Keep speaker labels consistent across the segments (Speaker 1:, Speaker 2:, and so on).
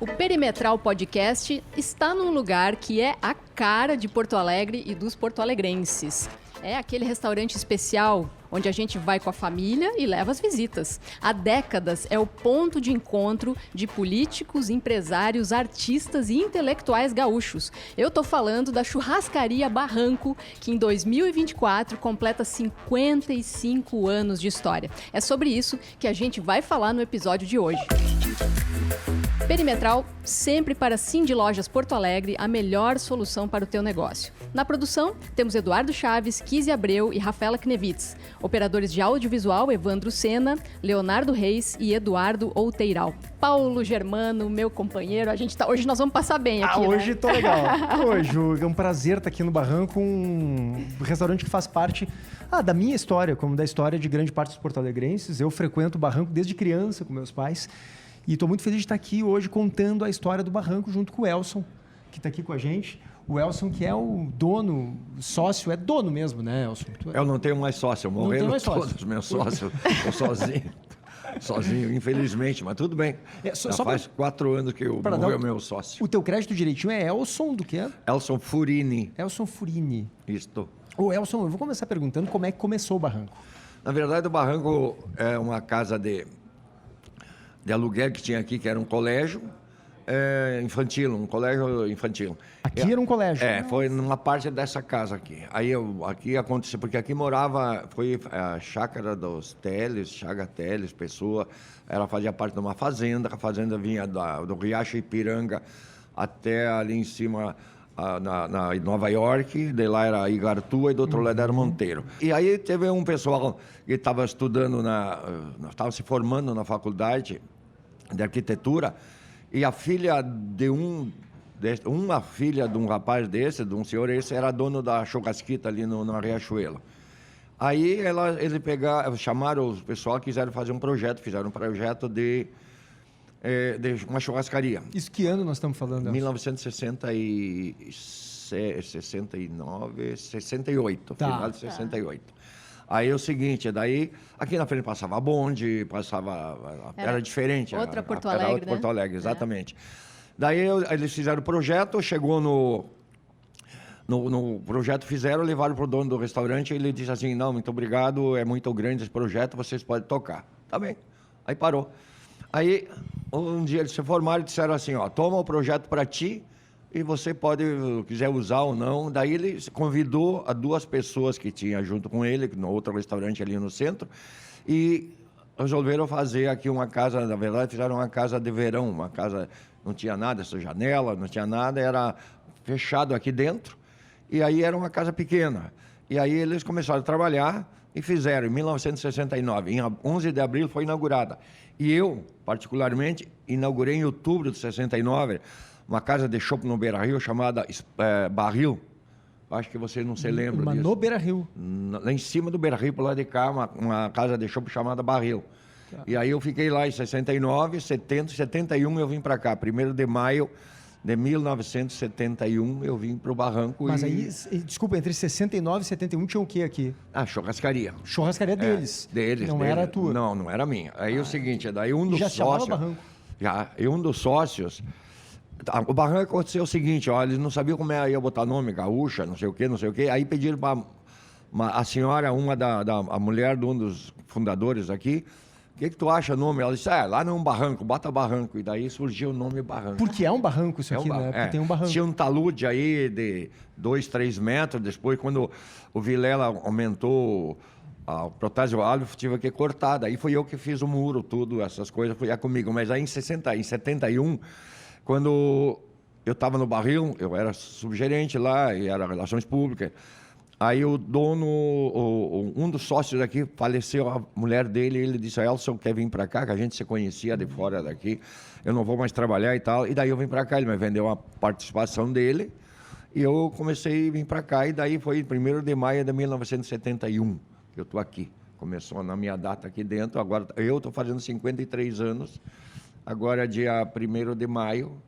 Speaker 1: O Perimetral Podcast está num lugar que é a cara de Porto Alegre e dos porto-alegrenses. É aquele restaurante especial onde a gente vai com a família e leva as visitas. Há décadas é o ponto de encontro de políticos, empresários, artistas e intelectuais gaúchos. Eu tô falando da Churrascaria Barranco, que em 2024 completa 55 anos de história. É sobre isso que a gente vai falar no episódio de hoje. Perimetral, sempre para Cindy Lojas Porto Alegre, a melhor solução para o teu negócio. Na produção, temos Eduardo Chaves, Kizzy Abreu e Rafaela Knevitz. Operadores de audiovisual, Evandro Sena, Leonardo Reis e Eduardo Outeiral. Paulo Germano, meu companheiro, hoje nós vamos passar bem aqui,
Speaker 2: hoje
Speaker 1: né?
Speaker 2: Tô legal. Hoje é um prazer estar aqui no Barranco, um restaurante que faz parte da minha história, como da história de grande parte dos porto-alegrenses. Eu frequento o Barranco desde criança com meus pais. E estou muito feliz de estar aqui hoje contando a história do Barranco junto com o Elson, que está aqui com a gente. O Elson, que é o dono, sócio, é dono mesmo, né, Elson?
Speaker 3: Eu não tenho mais sócio, morreram todos os meus sócios. Estou sozinho. Sozinho, infelizmente, mas tudo bem. Já faz 4 anos que eu morreu o meu sócio.
Speaker 2: O teu crédito direitinho é Elson do quê?
Speaker 3: Elson Furini.
Speaker 2: Elson Furini.
Speaker 3: Isto.
Speaker 2: Ô, Elson, eu vou começar perguntando como é que começou o Barranco.
Speaker 3: Na verdade, o Barranco é uma casa de aluguel que tinha aqui, que era um colégio infantil, um colégio infantil.
Speaker 2: Aqui era um colégio?
Speaker 3: Foi numa parte dessa casa aqui. Aí aqui aconteceu, porque aqui morava, foi a chácara dos Teles, Chaga Teles, pessoa, ela fazia parte de uma fazenda, a fazenda vinha do Riacho Ipiranga até ali em cima, na Nova York, de lá era Igartua e do outro lado era Monteiro. E aí teve um pessoal que estava estudando, estava se formando na faculdade de arquitetura, e a filha uma filha de um rapaz desse, de um senhor esse, era dono da churrasquita ali na Riachuelo. Aí eles chamaram o pessoal, quiseram fazer um projeto, fizeram um projeto de uma churrascaria.
Speaker 2: Isso que ano nós estamos falando?
Speaker 3: 1969, 68,
Speaker 2: tá.
Speaker 3: Final de 68. Aí é o seguinte, daí aqui na frente passava bonde, era diferente.
Speaker 1: Outra Porto Alegre,
Speaker 3: era outra Porto Alegre, exatamente. Daí eles fizeram o projeto, chegou no projeto, levaram para o dono do restaurante e ele disse assim, não, muito obrigado, é muito grande esse projeto, vocês podem tocar. Tá bem. Aí parou. Aí um dia eles se formaram e disseram assim, toma o projeto para ti, e você pode, quiser usar ou não. Daí ele convidou a 2 pessoas que tinha junto com ele, no outro restaurante ali no centro, e resolveram fazer aqui uma casa, na verdade fizeram uma casa de verão, uma casa, não tinha nada, essa janela, não tinha nada, era fechado aqui dentro, e aí era uma casa pequena. E aí eles começaram a trabalhar e fizeram, em 1969, em 11 de abril foi inaugurada. E eu, particularmente, inaugurei em outubro de 69, uma casa de chopp no Beira-Rio chamada Barril. Acho que você não se lembra disso.
Speaker 2: No Beira-Rio?
Speaker 3: Lá em cima do Beira-Rio, por lá de cá, uma casa de chopp chamada Barril. Tá. E aí eu fiquei lá em 69, 70, 71 eu vim para cá. 1º de maio de 1971 eu vim para o Barranco.
Speaker 2: Mas aí, desculpa, entre 69 e 71 tinha o que aqui?
Speaker 3: Churrascaria.
Speaker 2: Churrascaria deles?
Speaker 3: Deles.
Speaker 2: Não era a tua?
Speaker 3: Não era minha. Aí o seguinte, daí um dos sócios...
Speaker 2: Barranco?
Speaker 3: E um dos sócios... O Barranco aconteceu o seguinte, eles não sabiam como ia botar nome, gaúcha, não sei o quê. Aí pediram para a senhora, a mulher de um dos fundadores aqui, o que tu acha o nome? Ela disse, lá não é um barranco, bota Barranco. E daí surgiu o nome Barranco.
Speaker 2: Porque é um barranco isso aqui, né? Porque tem um barranco.
Speaker 3: Tinha um talude aí de 2, 3 metros. Depois, quando o Vilela aumentou o Protásio Alves, tive que cortar. Daí fui eu que fiz o muro, tudo, essas coisas, foi comigo. Mas aí em 71... Quando eu estava no Barril, eu era subgerente lá e era relações públicas. Aí o dono, um dos sócios aqui, faleceu, a mulher dele, ele disse, Elson, quer vir para cá, que a gente se conhecia de fora daqui, eu não vou mais trabalhar e tal. E daí eu vim para cá, ele me vendeu a participação dele, e eu comecei a vir para cá, e daí foi 1º de maio de 1971 que eu estou aqui. Começou na minha data aqui dentro, agora eu estou fazendo 53 anos. Agora, dia 1º de maio,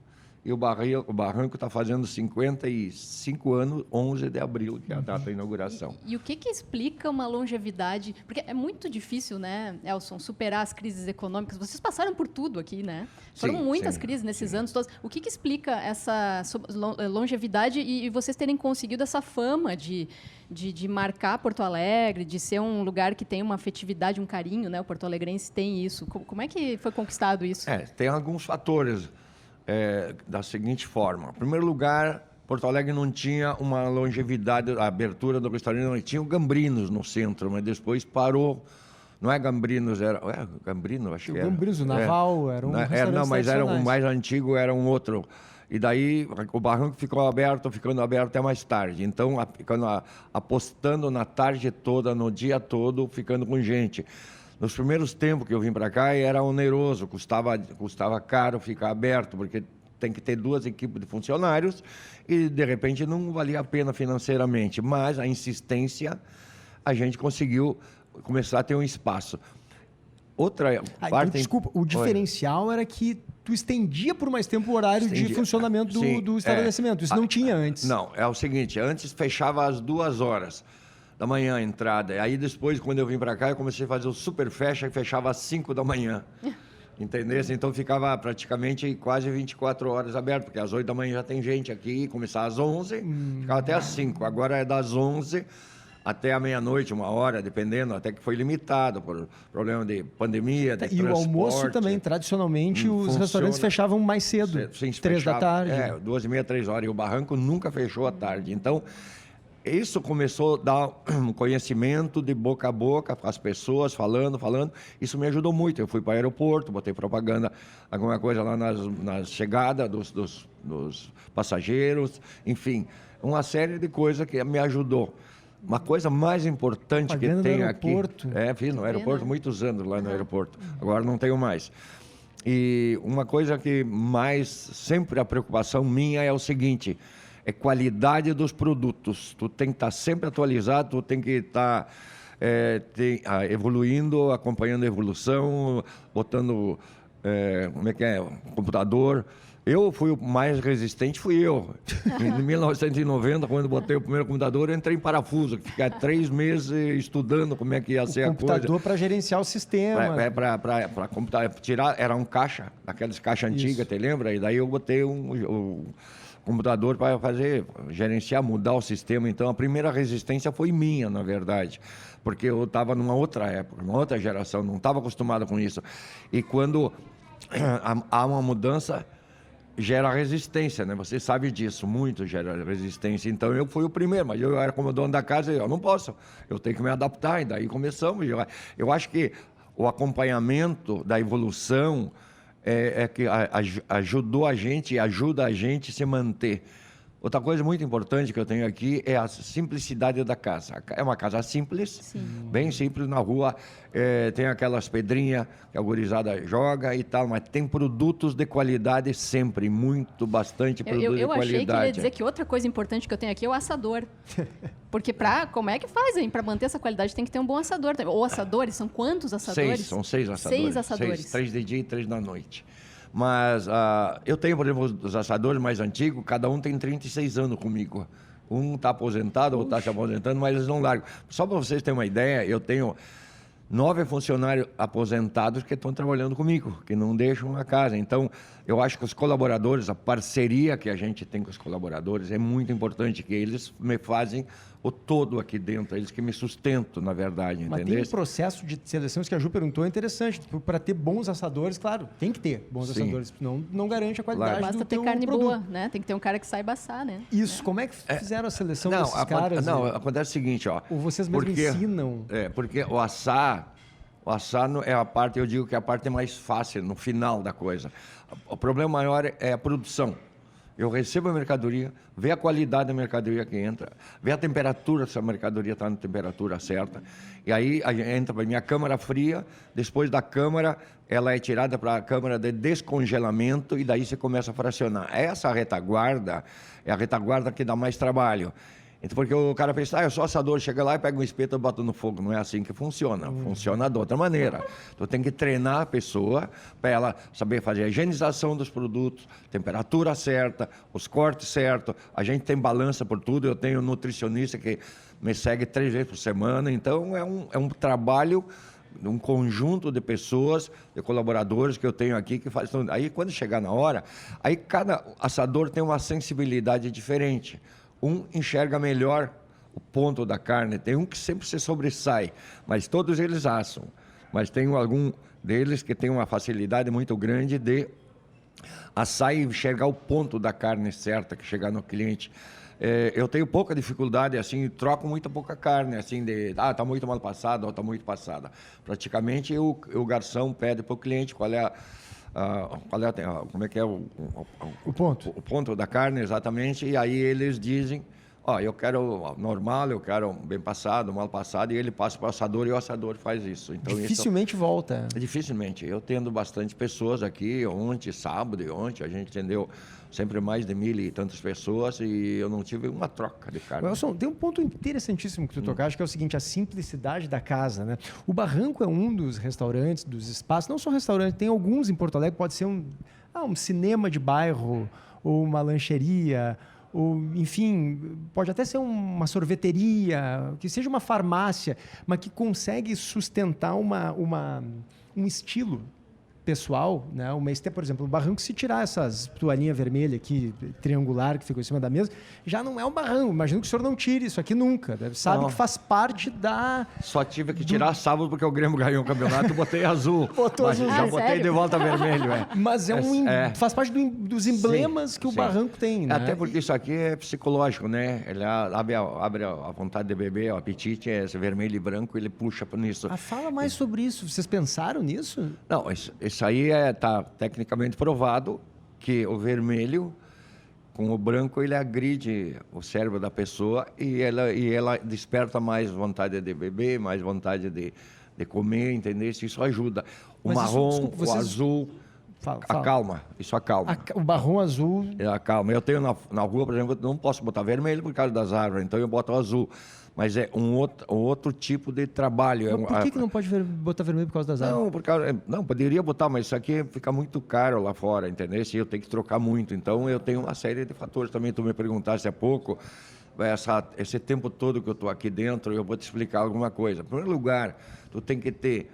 Speaker 3: E o Barranco está fazendo 55 anos, 11 de abril, que é a data da inauguração.
Speaker 1: E o que explica uma longevidade? Porque é muito difícil, né, Elson, superar as crises econômicas. Vocês passaram por tudo aqui, né? Foram muitas crises nesses anos todos. O que explica essa longevidade e vocês terem conseguido essa fama de marcar Porto Alegre, de ser um lugar que tem uma afetividade, um carinho, né? O porto-alegrense tem isso. Como é que foi conquistado isso?
Speaker 3: Tem alguns fatores. Da seguinte forma. Em primeiro lugar, Porto Alegre não tinha uma longevidade, a abertura do restaurante, não tinha o Gambrinos no centro, mas depois parou. Não é Gambrinos, era... Gambrino, acho que era.
Speaker 2: O Gambrinos, o Naval, era um restaurante
Speaker 3: não, mas era o mais antigo, era um outro. E daí o Barranco ficou ficando aberto até mais tarde. Então, apostando na tarde toda, no dia todo, ficando com gente. Nos primeiros tempos que eu vim para cá, era oneroso, custava caro ficar aberto, porque tem que ter 2 equipes de funcionários e, de repente, não valia a pena financeiramente. Mas a insistência, a gente conseguiu começar a ter um espaço. Outra parte...
Speaker 2: Desculpa, o diferencial era que tu estendia por mais tempo o horário de funcionamento do estabelecimento. Isso não tinha antes.
Speaker 3: Não, é o seguinte, antes fechava às 2 horas da manhã a entrada. Aí depois, quando eu vim para cá, eu comecei a fazer o super fecha, que fechava às 5 da manhã. Entendeu? Então ficava praticamente quase 24 horas aberto, porque às 8 da manhã já tem gente aqui, começava às 11, ficava até às 5. Agora é das 11 até a meia-noite, 1 hora, dependendo, até que foi limitado por problema de pandemia, de transporte.
Speaker 2: E o almoço também, tradicionalmente, os restaurantes fechavam mais cedo, 3 da tarde.
Speaker 3: 2h30, 3 horas. E o Barranco nunca fechou à tarde. Então, isso começou a dar um conhecimento de boca a boca, as pessoas falando. Isso me ajudou muito. Eu fui para o aeroporto, botei propaganda, alguma coisa lá na chegada dos passageiros. Enfim, uma série de coisas que me ajudou. Uma coisa mais importante que tem aqui... Fiz no aeroporto, muitos anos lá no aeroporto. Agora não tenho mais. E uma coisa que mais, sempre a preocupação minha é o seguinte... É qualidade dos produtos. Tu tem que estar sempre atualizado, tu tem que estar evoluindo, acompanhando a evolução, botando, computador. Eu fui o mais resistente, fui eu. Em 1990, quando botei o primeiro computador, eu entrei em parafuso, fiquei 3 meses estudando como é que ia ser a coisa.
Speaker 2: Computador para gerenciar o sistema.
Speaker 3: Para tirar, era um caixa, aquelas caixas antigas, te lembra? E daí eu botei um computador para gerenciar, mudar o sistema. Então, a primeira resistência foi minha, na verdade, porque eu estava numa outra época, numa outra geração, não estava acostumado com isso. E quando há uma mudança, gera resistência, né? Você sabe disso, muito gera resistência. Então, eu fui o primeiro, mas eu era como dono da casa, eu não posso, eu tenho que me adaptar. E daí começamos. Eu acho que o acompanhamento da evolução que ajudou a gente e ajuda a gente a se manter. Outra coisa muito importante que eu tenho aqui é a simplicidade da casa. É uma casa simples, bem simples, na rua. Tem aquelas pedrinhas que a gurizada joga e tal, mas tem produtos de qualidade sempre, bastante produto de qualidade.
Speaker 1: Eu achei que ele ia dizer que outra coisa importante que eu tenho aqui é o assador. Porque como é que fazem? Para manter essa qualidade tem que ter um bom assador. Ou assadores, são quantos assadores?
Speaker 3: São 6 assadores.
Speaker 1: 6 assadores.
Speaker 3: 3 de dia e 3 da noite. Mas eu tenho, por exemplo, os assadores mais antigos, cada um tem 36 anos comigo. Um está aposentado, outro está se aposentando, mas eles não largam. Só para vocês terem uma ideia, eu tenho 9 funcionários aposentados que estão trabalhando comigo, que não deixam a casa. Então, eu acho que os colaboradores, a parceria que a gente tem com os colaboradores é muito importante, que eles me fazem o todo aqui dentro, eles que me sustentam, na verdade,
Speaker 2: mas
Speaker 3: entendeu?
Speaker 2: Tem um processo de seleção, que a Ju perguntou, é interessante. Para ter bons assadores, claro, tem que ter bons assadores, senão não garante a qualidade
Speaker 1: Basta
Speaker 2: do teu
Speaker 1: ter carne
Speaker 2: produto.
Speaker 1: boa, né? Tem que ter um cara que saiba assar, né?
Speaker 2: Isso, como é que fizeram a seleção desses caras?
Speaker 3: Não, acontece o seguinte, ó.
Speaker 2: Ou vocês mesmos ensinam?
Speaker 3: Porque o assar é a parte, eu digo que é a parte mais fácil, no final da coisa. O problema maior é a produção. Eu recebo a mercadoria, vê a qualidade da mercadoria que entra, vê a temperatura, se a mercadoria está na temperatura certa. E aí entra para a minha câmara fria, depois da câmara, ela é tirada para a câmara de descongelamento e daí você começa a fracionar. Essa retaguarda é a retaguarda que dá mais trabalho. Então, porque o cara pensa, eu sou assador, chega lá e pega um espeto e bota no fogo. Não é assim que funciona. Funciona de outra maneira. Tu tem que treinar a pessoa para ela saber fazer a higienização dos produtos, temperatura certa, os cortes certos. A gente tem balança por tudo. Eu tenho um nutricionista que me segue 3 vezes por semana. Então, é um trabalho, um conjunto de pessoas, de colaboradores que eu tenho aqui que faz. Então, aí, quando chegar na hora, aí cada assador tem uma sensibilidade diferente. Um enxerga melhor o ponto da carne, tem um que sempre se sobressai, mas todos eles assam. Mas tem algum deles que tem uma facilidade muito grande de assar e enxergar o ponto da carne certa que chegar no cliente. Eu tenho pouca dificuldade, assim, troco muito pouca carne, assim, tá muito mal passada ou tá muito passada. Praticamente o garçom pede para o cliente qual é como é que é o
Speaker 2: ponto?
Speaker 3: O ponto da carne, exatamente, e aí eles dizem, eu quero normal, eu quero bem passado, mal passado, e ele passa para o assador e o assador faz isso. Então,
Speaker 2: dificilmente volta.
Speaker 3: Dificilmente. Eu tendo bastante pessoas aqui, ontem, sábado e ontem, a gente atendeu sempre mais de 1.000 e tantas pessoas e eu não tive uma troca de carne.
Speaker 2: Wilson, tem um ponto interessantíssimo que tu tocaste, que é o seguinte, a simplicidade da casa, né? O Barranco é um dos restaurantes, dos espaços, não só restaurante, tem alguns em Porto Alegre, pode ser um cinema de bairro, ou uma lancheria, ou, enfim, pode até ser uma sorveteria, que seja uma farmácia, mas que consegue sustentar um estilo pessoal, né? Por exemplo, o Barranco, se tirar essas toalhinha vermelha aqui, triangular, que ficou em cima da mesa, já não é um barranco. Imagino que o senhor não tire isso aqui nunca. Sabe que faz parte da...
Speaker 3: Só tive que tirar sábado porque o Grêmio ganhou o campeonato e botei azul.
Speaker 2: Mas azul.
Speaker 3: Já botei
Speaker 1: sério?
Speaker 3: De volta vermelho,
Speaker 2: Mas faz parte dos emblemas que o Barranco tem, né?
Speaker 3: Até porque isso aqui é psicológico, né? Ele abre a vontade de beber, o apetite, esse vermelho e branco, ele puxa nisso.
Speaker 2: Fala mais sobre isso. Vocês pensaram nisso?
Speaker 3: Não, isso aí está tecnicamente provado que o vermelho com o branco ele agride o cérebro da pessoa e ela desperta mais vontade de beber, mais vontade de comer, entendeu? Isso ajuda. O marrom, o azul, acalma, isso acalma.
Speaker 2: O marrom azul...
Speaker 3: Acalma. Eu tenho na rua, por exemplo, eu não posso botar vermelho por causa das árvores, então eu boto o azul. Mas é um outro tipo de trabalho.
Speaker 2: Mas por que não pode botar vermelho por causa das árvores?
Speaker 3: Não, poderia botar, mas isso aqui fica muito caro lá fora, entendeu? Eu tenho que trocar muito. Então, eu tenho uma série de fatores também. Tu me perguntaste há pouco, esse tempo todo que eu estou aqui dentro, eu vou te explicar alguma coisa. Em primeiro lugar, tu tem que ter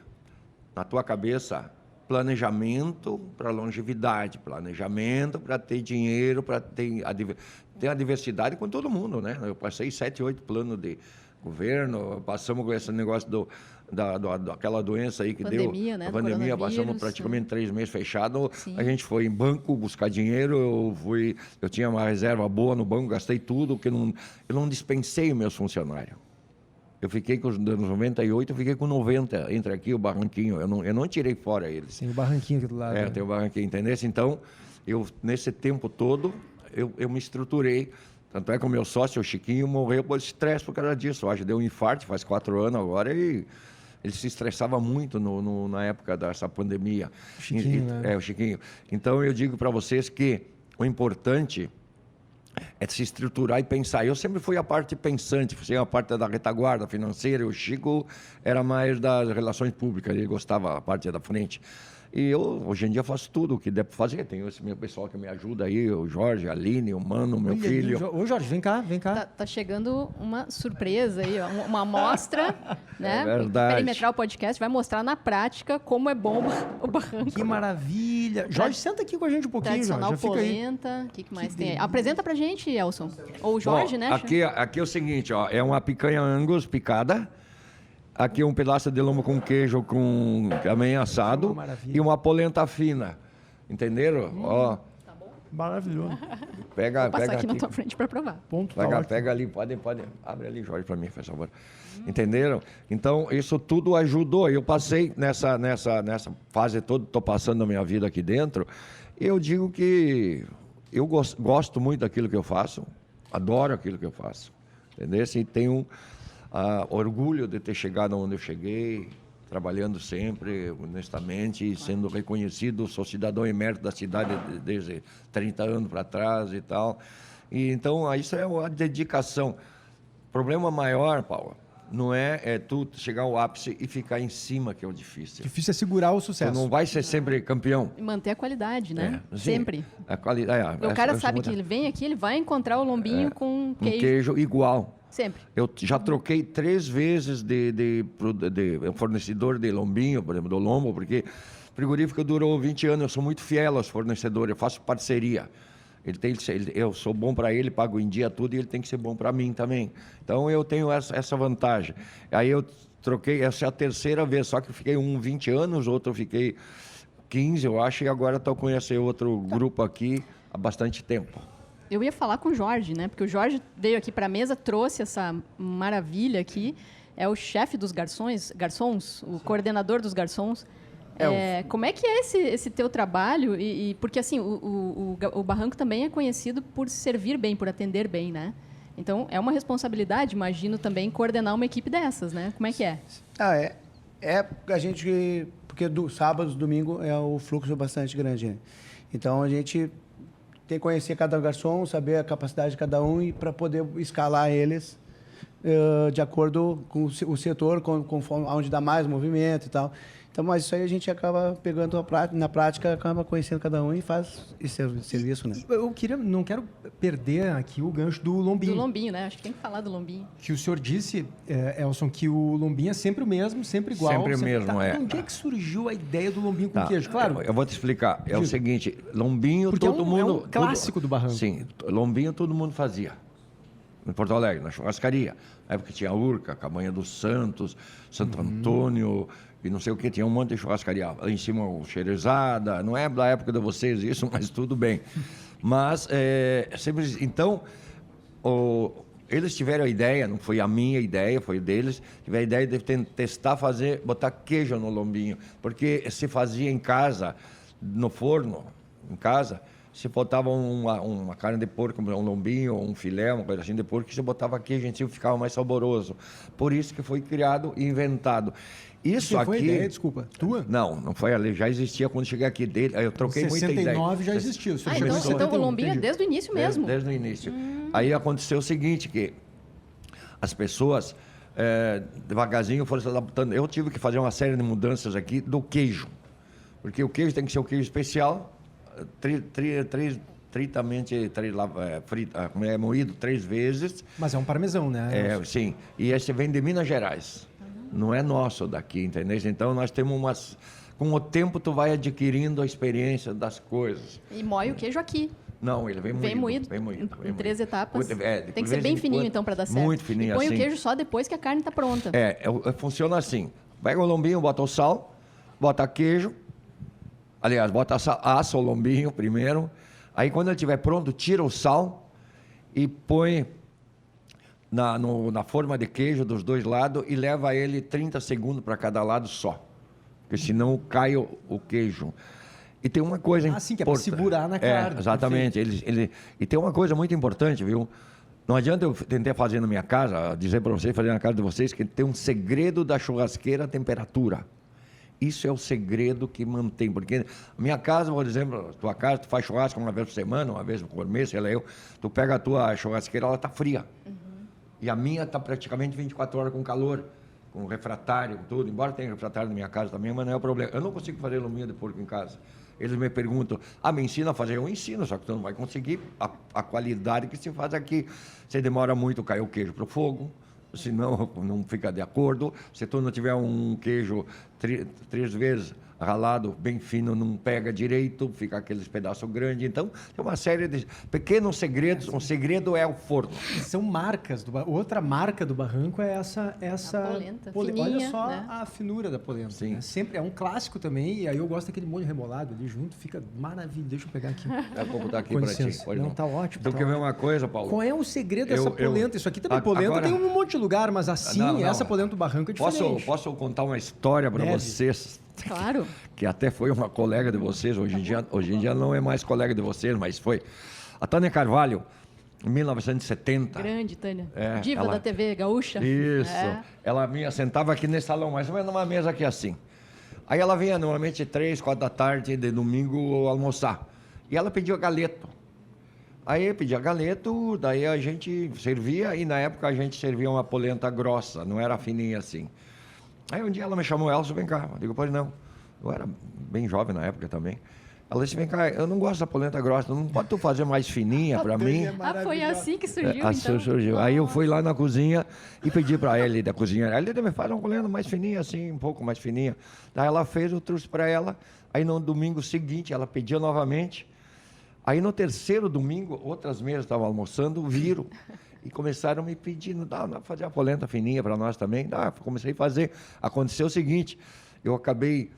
Speaker 3: na tua cabeça planejamento para longevidade, planejamento para ter dinheiro, para ter a diversidade com todo mundo, né? Eu passei 7, 8 planos de governo, passamos com esse negócio daquela doença aí que
Speaker 1: pandemia,
Speaker 3: deu,
Speaker 1: né?
Speaker 3: a pandemia, passamos praticamente 3 meses fechados, a gente foi em banco buscar dinheiro, eu tinha uma reserva boa no banco, gastei tudo, eu não dispensei meus funcionários. Eu fiquei com os anos 98, eu fiquei com 90, entre aqui o barranquinho. Eu não tirei fora eles.
Speaker 2: Tem o barranquinho aqui do lado.
Speaker 3: Tem o barranquinho, entendeu? Então, nesse tempo todo, eu me estruturei. Tanto é que o meu sócio, o Chiquinho, morreu por estresse por causa disso. Eu acho que deu um infarto, faz 4 anos agora, e ele se estressava muito na época dessa pandemia.
Speaker 2: O Chiquinho, né?
Speaker 3: O Chiquinho. Então, eu digo para vocês que o importante é se estruturar e pensar. Eu sempre fui a parte pensante, fui a parte da retaguarda financeira, o Chico era mais das relações públicas, ele gostava da parte da frente. E eu, hoje em dia, faço tudo o que der para fazer. Tenho esse meu pessoal que me ajuda aí, o Jorge, a Aline, o Mano, meu filho.
Speaker 2: Ô, Jorge, vem cá.
Speaker 1: Tá chegando uma surpresa aí, uma amostra, né?
Speaker 3: É verdade.
Speaker 1: O Perimetral Podcast vai mostrar na prática como é bom o barranco.
Speaker 2: Que maravilha. Jorge, senta aqui com a gente um pouquinho, Jorge.
Speaker 1: Tradicional
Speaker 2: Já fica aí.
Speaker 1: polenta. O que mais tem aí? Apresenta pra gente, Elson. Ou o Jorge, né?
Speaker 3: Aqui é o seguinte, ó, é uma picanha Angus picada. Aqui um pedaço de lombo com queijo também assado e uma polenta fina. Entenderam? Ó.
Speaker 1: Tá bom?
Speaker 2: Maravilhoso.
Speaker 3: Pega
Speaker 1: Vou passar aqui na
Speaker 3: aqui.
Speaker 1: tua frente para provar.
Speaker 2: Ponto.
Speaker 3: Pega ali, pode. Abre ali, Jorge, para mim, faz favor. Entenderam? Então, isso tudo ajudou. Eu passei nessa fase toda, estou passando a minha vida aqui dentro, e eu digo que eu gosto muito daquilo que eu faço, adoro aquilo que eu faço. Entendeu? E tenho orgulho de ter chegado onde eu cheguei, trabalhando sempre, honestamente, sendo reconhecido, sou cidadão emérito da cidade desde 30 anos para trás e tal. E, então, isso é uma dedicação. problema maior, Paulo, não é tu chegar ao ápice e ficar em cima, que é o difícil.
Speaker 2: Difícil é segurar o
Speaker 3: Tu
Speaker 2: sucesso.
Speaker 3: não vai ser sempre campeão.
Speaker 1: E manter a qualidade, né?
Speaker 3: Sim.
Speaker 1: Sempre.
Speaker 3: A qualidade.
Speaker 1: O cara sabe que ele vem aqui, ele vai encontrar o lombinho com
Speaker 3: Um
Speaker 1: queijo.
Speaker 3: queijo igual.
Speaker 1: Sempre.
Speaker 3: Eu já troquei 3 vezes de fornecedor de lombinho, por exemplo, do lombo, porque o frigorífico durou 20 anos, eu sou muito fiel aos fornecedores, eu faço parceria. Eu sou bom para ele, pago em dia tudo, e ele tem que ser bom para mim também. Então, eu tenho essa vantagem. Aí eu troquei, essa é a terceira vez, só que eu fiquei 20 anos, outro eu fiquei 15, eu acho, e agora estou conhecendo outro grupo aqui há bastante tempo.
Speaker 1: Eu ia falar com o Jorge, né? Porque o Jorge veio aqui para a mesa, trouxe essa maravilha aqui. É o chefe dos garçons, o coordenador dos garçons. Como é que é esse teu trabalho? Porque assim, o Barranco também é conhecido por servir bem, por atender bem, né? Então, é uma responsabilidade, imagino, também coordenar uma equipe dessas, né? Como é que é?
Speaker 4: A gente... Porque sábado, domingo, o fluxo é bastante grande, né? Então, a gente tem que conhecer cada garçom, saber a capacidade de cada um e para poder escalar eles de acordo com o setor, conforme onde dá mais movimento e tal. Então, mas isso aí a gente acaba pegando na prática, acaba conhecendo cada um e faz esse serviço, né?
Speaker 2: Não quero perder aqui o gancho do lombinho.
Speaker 1: Do lombinho, né? Acho que tem que falar do lombinho.
Speaker 2: Que o senhor disse, Elson, que o lombinho é sempre o mesmo, sempre igual.
Speaker 3: Sempre o mesmo,
Speaker 2: Então, onde é que surgiu a ideia do lombinho com queijo? Claro.
Speaker 3: Eu vou te explicar. É o seguinte, lombinho
Speaker 2: Porque
Speaker 3: todo mundo...
Speaker 2: É um clássico do Barranco.
Speaker 3: Sim, lombinho todo mundo fazia. Em Porto Alegre, na churrascaria. Na época tinha Urca, Cabanha dos Santos, Santo Antônio... E não sei o que, tinha um monte de churrascaria. Lá em cima, o Xerezada. Não é da época de vocês isso, mas tudo bem. Mas, sempre... Então, eles tiveram a ideia, não foi a minha ideia, foi deles, tiveram a ideia de testar, botar queijo no lombinho. Porque se fazia em casa, no forno, em casa, se botava uma carne de porco, um lombinho, um filé, uma coisa assim de porco, que se botava queijo em cima, ficava mais saboroso. Por isso que foi criado e inventado. Isso
Speaker 2: Quem
Speaker 3: aqui...
Speaker 2: foi a ideia, desculpa? Tua?
Speaker 3: Não foi ali, já existia quando cheguei aqui dele. Aí eu troquei muita ideia.
Speaker 2: Em 69 já existiu.
Speaker 1: Então o lombinho é desde o início mesmo.
Speaker 3: Desde o início. Aí aconteceu o seguinte, que as pessoas devagarzinho foram se adaptando. Eu tive que fazer uma série de mudanças aqui do queijo. Porque o queijo tem que ser um queijo especial, moído 3 vezes.
Speaker 2: Mas é um parmesão, né?
Speaker 3: Sim. E esse vem de Minas Gerais. Não é nosso daqui, entendeu? Então, nós temos com o tempo, tu vai adquirindo a experiência das coisas.
Speaker 1: E moe o queijo aqui.
Speaker 3: Não, ele vem moído.
Speaker 1: Em 3 etapas. Tem que ser
Speaker 3: de
Speaker 1: bem
Speaker 3: vez em
Speaker 1: fininho,
Speaker 3: quando,
Speaker 1: então, para dar certo.
Speaker 3: Muito fininho,
Speaker 1: e põe
Speaker 3: assim.
Speaker 1: o queijo só depois que a carne está pronta.
Speaker 3: Funciona assim. Pega o lombinho, bota o sal, bota queijo. Aliás, assa o lombinho primeiro. Aí, quando ele estiver pronto, tira o sal e põe na forma de queijo dos dois lados e leva ele 30 segundos para cada lado só. Porque senão cai o queijo. E tem uma coisa importante.
Speaker 2: Que é para segurar na carne.
Speaker 3: Exatamente. E tem uma coisa muito importante, viu? Não adianta eu tentar fazer na minha casa, dizer para vocês, fazer na casa de vocês, que tem um segredo da churrasqueira, a temperatura. Isso é o segredo que mantém. Porque a minha casa, por exemplo, tua casa, tu faz churrasco uma vez por semana, uma vez por mês, sei lá eu, tu pega a tua churrasqueira, ela está fria. E a minha está praticamente 24 horas com calor, com refratário, com tudo. Embora tenha refratário na minha casa também, mas não é o problema. Eu não consigo fazer lombinho de porco em casa. Eles me perguntam, me ensina a fazer? Eu ensino, só que tu não vai conseguir a qualidade que se faz aqui. Você demora muito, cai o queijo para o fogo, senão não fica de acordo. Se tu não tiver um queijo 3 vezes ralado, bem fino, não pega direito, fica aqueles pedaços grandes. Então, tem uma série de pequenos segredos. Um segredo é o forno.
Speaker 2: São marcas. Outra marca do Barranco é essa
Speaker 1: a polenta.
Speaker 2: Olha só,
Speaker 1: né?
Speaker 2: a finura da polenta.
Speaker 3: Sim.
Speaker 2: Né? Sempre, é um clássico também, e aí eu gosto daquele molho remoulado ali junto, fica maravilhoso. Deixa eu pegar aqui.
Speaker 3: Daqui a pouco tá aqui
Speaker 2: Com
Speaker 3: para ti.
Speaker 2: licença.
Speaker 3: Pode
Speaker 2: Não, tá ótimo.
Speaker 3: Então, quer ver uma coisa, Paulo?
Speaker 2: Qual é o segredo dessa polenta? Isso aqui também, polenta
Speaker 3: agora...
Speaker 2: tem um monte de lugar, mas assim,
Speaker 3: Não.
Speaker 2: essa polenta do Barranco é diferente.
Speaker 3: Posso contar uma história para vocês?
Speaker 1: Claro.
Speaker 3: Que até foi uma colega de vocês, hoje em dia não é mais colega de vocês, mas foi. A Tânia Carvalho, em 1970.
Speaker 1: Grande, Tânia. Diva da TV gaúcha.
Speaker 3: Isso. Ela sentava aqui nesse salão, mais ou menos numa mesa aqui assim. Aí ela vinha normalmente 3, 4 da tarde, de domingo, almoçar. E ela pediu galeto. Aí pedia galeto, daí a gente servia, e na época a gente servia uma polenta grossa, não era fininha assim. Aí um dia ela me chamou, Elcio, vem cá. Eu digo, pois não. Eu era bem jovem na época também. Ela disse, vem cá, eu não gosto da polenta grossa, não pode tu fazer mais fininha para mim?
Speaker 1: Foi assim que surgiu,
Speaker 3: Assim
Speaker 1: então?
Speaker 3: surgiu. Aí eu fui lá na cozinha e pedi para ela da cozinha. Ela me faz uma polenta mais fininha, assim, um pouco mais fininha. Daí ela fez, eu trouxe para ela. Aí no domingo seguinte ela pediu novamente. Aí no terceiro domingo, outras mesas estavam almoçando, viram e começaram me pedindo, dá para fazer a polenta fininha para nós também. Comecei a fazer. Aconteceu o seguinte, eu acabei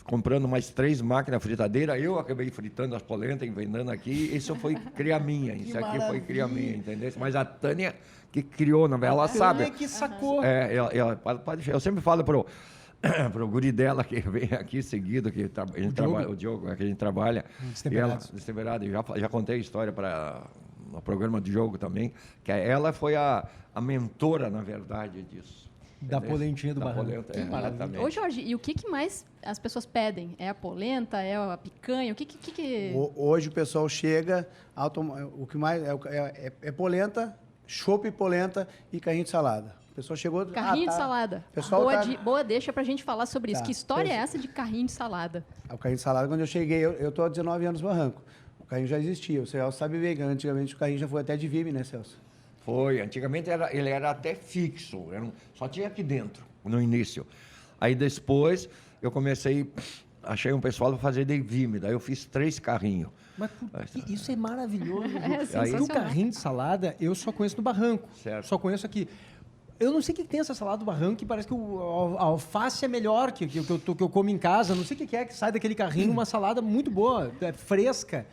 Speaker 3: comprando mais 3 máquinas fritadeiras, eu acabei fritando as polentas, vendendo aqui, isso foi cria minha, isso aqui foi cria minha, entendeu? Mas a Tânia que criou, na verdade, ela sabe.
Speaker 2: Tânia que sacou.
Speaker 3: Eu sempre falo pro guri dela que vem aqui seguido, que a gente trabalha, o Diogo, que a gente trabalha, e ela, Destemperado, já contei a história para no programa de jogo também, que ela foi a mentora, na verdade, disso.
Speaker 2: Da polentinha do barranco.
Speaker 3: Polenta, exatamente.
Speaker 1: Ô, Jorge, e o que mais as pessoas pedem? É a polenta? É a picanha? O que...
Speaker 4: Hoje o pessoal chega, o que mais é polenta, chopp polenta e carrinho de salada. O pessoal chegou...
Speaker 1: Carrinho de salada.
Speaker 4: Pessoal
Speaker 1: boa deixa pra gente falar sobre isso.
Speaker 4: Tá.
Speaker 1: Que história é essa de carrinho de salada?
Speaker 4: O carrinho de salada, quando eu cheguei, eu estou há 19 anos no barranco. O carrinho já existia, o Celso sabe bem, antigamente o carrinho já foi até de Vime, né, Celso?
Speaker 3: Foi, antigamente ele era até fixo, só tinha aqui dentro, no início. Aí depois eu comecei, achei um pessoal para fazer de Vime, daí eu fiz 3 carrinhos.
Speaker 2: Mas isso é maravilhoso.
Speaker 1: Sensacional.
Speaker 2: O carrinho de salada eu só conheço no barranco,
Speaker 3: Certo.
Speaker 2: só conheço aqui. Eu não sei o que tem essa salada do barranco, que parece que a alface é melhor que eu como em casa. Não sei o que é que sai daquele carrinho, uma salada muito boa, fresca.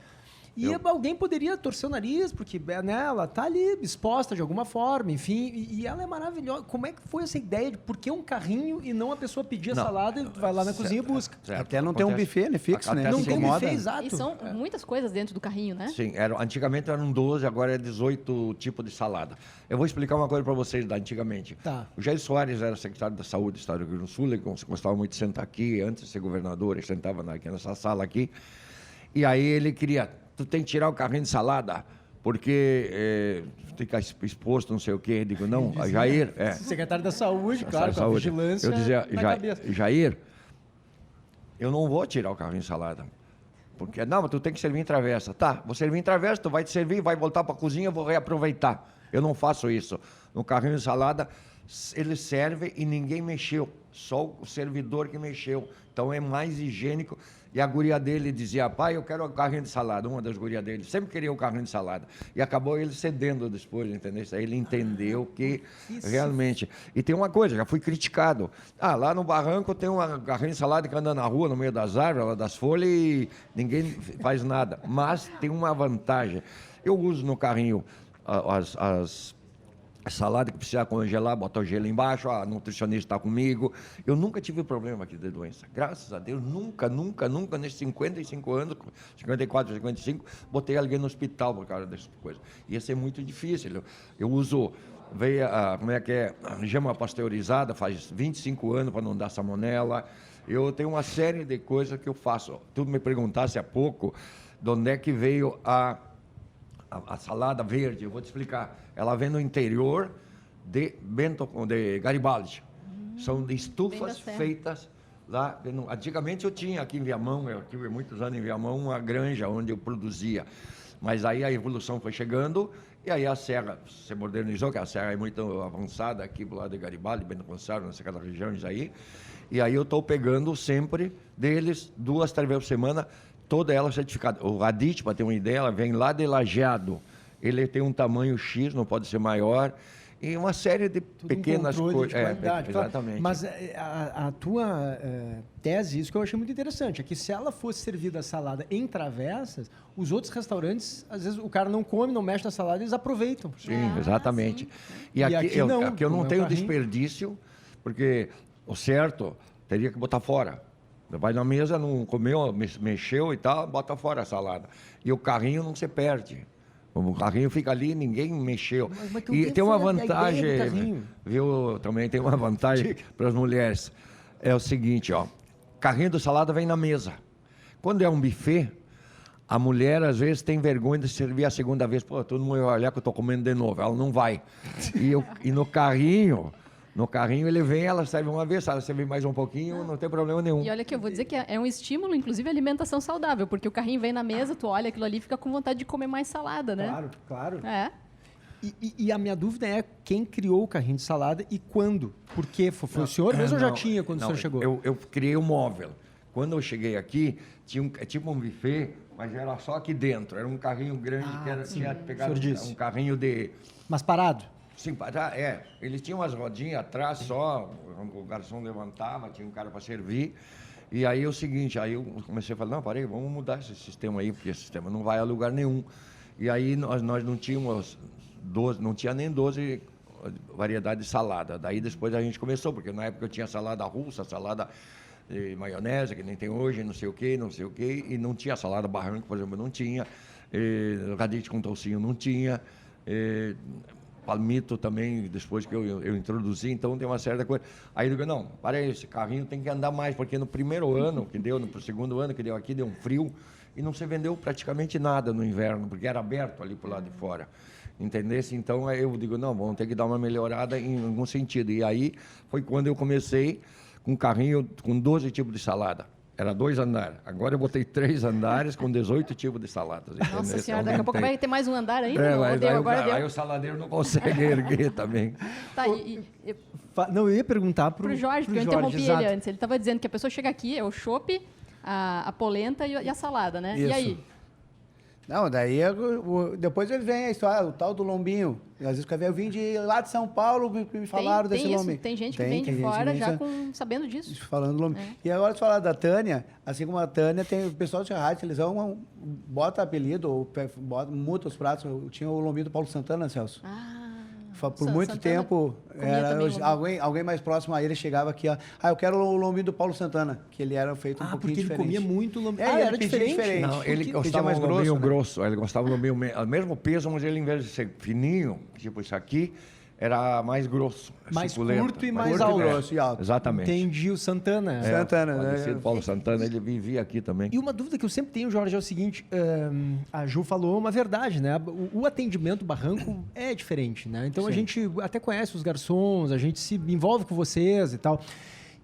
Speaker 2: E alguém poderia torcer o nariz, porque né, ela está ali exposta de alguma forma, enfim, e ela é maravilhosa. Como é que foi essa ideia de por que um carrinho e não a pessoa pedir a salada e vai lá na cozinha e busca?
Speaker 3: Certo.
Speaker 4: Até não tem um buffet, né? Fixo, né?
Speaker 2: Não tem
Speaker 4: Incomoda.
Speaker 2: buffet, exato.
Speaker 1: E são muitas coisas dentro do carrinho, né?
Speaker 3: Sim, antigamente eram 12, agora é 18 tipos de salada. Eu vou explicar uma coisa para vocês da antigamente.
Speaker 2: Tá.
Speaker 3: O Jair Soares era secretário da Saúde do Estado do Rio Grande do Sul, ele gostava muito de sentar aqui, antes de ser governador, ele sentava aqui nessa sala aqui, e aí ele queria... Tu tem que tirar o carrinho de salada, porque fica exposto, não sei o quê. Eu digo, não, a Jair...
Speaker 2: Secretário da Saúde, claro, com a vigilância
Speaker 3: Eu dizia,
Speaker 2: na cabeça.
Speaker 3: Jair, eu não vou tirar o carrinho de salada. Porque, não, mas tu tem que servir em travessa. Tá, vou servir em travessa, tu vai te servir, vai voltar para a cozinha, eu vou reaproveitar. Eu não faço isso. No carrinho de salada, ele serve e ninguém mexeu. Só o servidor que mexeu. Então é mais higiênico. E a guria dele dizia, pai, eu quero o carrinho de salada. Uma das gurias dele sempre queria o carrinho de salada. E acabou ele cedendo depois, entendeu? Aí ele entendeu que realmente... E tem uma coisa, já fui criticado. Lá no barranco tem um carrinho de salada que anda na rua, no meio das árvores, das folhas, e ninguém faz nada. Mas tem uma vantagem. Eu uso no carrinho a salada que precisa congelar, botar o gelo embaixo, a nutricionista está comigo. Eu nunca tive problema aqui de doença. Graças a Deus, nunca, nesses 55 anos, 54, 55, botei alguém no hospital por causa dessas coisas. Ia ser muito difícil. Eu uso, como é que é, gema pasteurizada, faz 25 anos para não dar salmonela. Eu tenho uma série de coisas que eu faço. Tu me perguntasse há pouco de onde é que veio a salada verde, eu vou te explicar. Ela vem no interior de Garibaldi. São de estufas feitas lá. Antigamente eu tinha aqui em Viamão, eu tive muitos anos em Viamão, uma granja onde eu produzia. Mas aí a evolução foi chegando e aí a serra se modernizou, que a serra é muito avançada aqui do lado de Garibaldi, Bento Gonçalves, nessas regiões aí. E aí eu estou pegando sempre deles 2, 3 vezes por semana, toda ela certificada. O radite, para ter uma ideia, ela vem lá de Lajeado. Ele tem um tamanho X, não pode ser maior. E uma série de pequenas coisas. Exatamente.
Speaker 2: Mas a tua tese, isso que eu achei muito interessante, é que se ela fosse servida a salada em travessas, os outros restaurantes, às vezes o cara não come, não mexe na salada, eles aproveitam.
Speaker 3: Sim, exatamente.
Speaker 1: Sim.
Speaker 3: E aqui eu não tenho
Speaker 2: carrinho.
Speaker 3: desperdício, porque o certo teria que botar fora. Vai na mesa, não comeu, mexeu e tal, bota fora a salada. E o carrinho não se perde. O carrinho fica ali, ninguém mexeu.
Speaker 2: Mas
Speaker 3: e tem uma vantagem, viu? Também tem uma vantagem para as mulheres. É o seguinte, ó. Carrinho de salada vem na mesa. Quando é um buffet, A mulher, às vezes, tem vergonha de servir a segunda vez. Pô, todo mundo vai olhar que eu estou comendo de novo. Ela não vai. E no carrinho ele vem, ela serve uma vez, se ela servir mais um pouquinho, não tem problema nenhum.
Speaker 1: E olha que eu vou dizer que é um estímulo, inclusive, a alimentação saudável, porque o carrinho vem na mesa, tu olha aquilo ali e fica com vontade de comer mais salada, né?
Speaker 2: Claro, claro.
Speaker 1: É.
Speaker 2: E a minha dúvida é quem criou o carrinho de salada e quando? Porque foi o senhor mesmo ou já tinha quando o senhor chegou?
Speaker 3: Eu criei um móvel. Quando eu cheguei aqui, tinha tipo um buffet, mas era só aqui dentro. Era um carrinho grande tinha pegado um carrinho de...
Speaker 2: Mas parado?
Speaker 3: Sim, ele tinha umas rodinhas atrás só, o garçom levantava, tinha um cara para servir. E aí é o seguinte, aí eu comecei a falar, não, parei, vamos mudar esse sistema aí, porque esse sistema não vai a lugar nenhum. E aí nós não tínhamos 12, não tinha nem 12 variedades de salada. Daí depois a gente começou, porque na época eu tinha salada russa, salada de maionese, que nem tem hoje, não sei o quê, e não tinha salada Barranco, por exemplo, não tinha, radite com toucinho não tinha, palmito também, depois que eu introduzi, então tem uma certa coisa. Aí eu digo, não, para aí, esse carrinho tem que andar mais, porque no primeiro ano que deu, no segundo ano que deu aqui, deu um frio, e não se vendeu praticamente nada no inverno, porque era aberto ali para o lado de fora. Entendesse? Então eu digo, não, vamos ter que dar uma melhorada em algum sentido. E aí foi quando eu comecei com um carrinho com 12 tipos de salada. Era 2 andares. Agora eu botei 3 andares com 18 tipos de saladas.
Speaker 1: Nossa senhora, daqui a pouco vai ter mais um andar ainda?
Speaker 3: Aí o saladeiro não consegue erguer também.
Speaker 1: Tá,
Speaker 2: Não, eu ia perguntar
Speaker 1: pro Jorge, porque eu interrompi ele antes. Ele estava dizendo que a pessoa chega aqui, é o chopp, a polenta e a salada, né?
Speaker 4: Isso.
Speaker 1: E aí?
Speaker 4: Não, daí depois ele vem a história, o tal do lombinho. Às vezes eu vim lá de São Paulo, me falaram desse lombinho.
Speaker 1: Tem gente que vem de fora já sabendo disso.
Speaker 4: Falando do lombinho. E agora, se falar da Tânia, assim como a Tânia, tem o pessoal de rádio, eles bota apelido, ou muda os pratos. Tinha o lombinho do Paulo Santana, Celso. Por muito tempo, alguém mais próximo a ele chegava aqui, ó, eu quero o lombinho do Paulo Santana, que ele era feito um pouquinho diferente.
Speaker 2: Porque ele comia muito lombinho.
Speaker 4: Era diferente.
Speaker 3: Não, ele gostava mais lombinho grosso, ele gostava do lombinho, mesmo peso, mas ele, em vez de ser fininho, tipo isso aqui, era mais grosso.
Speaker 2: Mais
Speaker 3: suculento,
Speaker 2: curto e mais alto.
Speaker 4: Grosso e alto.
Speaker 3: Exatamente.
Speaker 2: Entendi o Santana.
Speaker 4: Santana, né?
Speaker 3: O Paulo Santana, ele vivia aqui também.
Speaker 2: E uma dúvida que eu sempre tenho, Jorge, é o seguinte, a Ju falou uma verdade, né? O atendimento Barranco é diferente, né? Então, a gente até conhece os garçons, a gente se envolve com vocês e tal.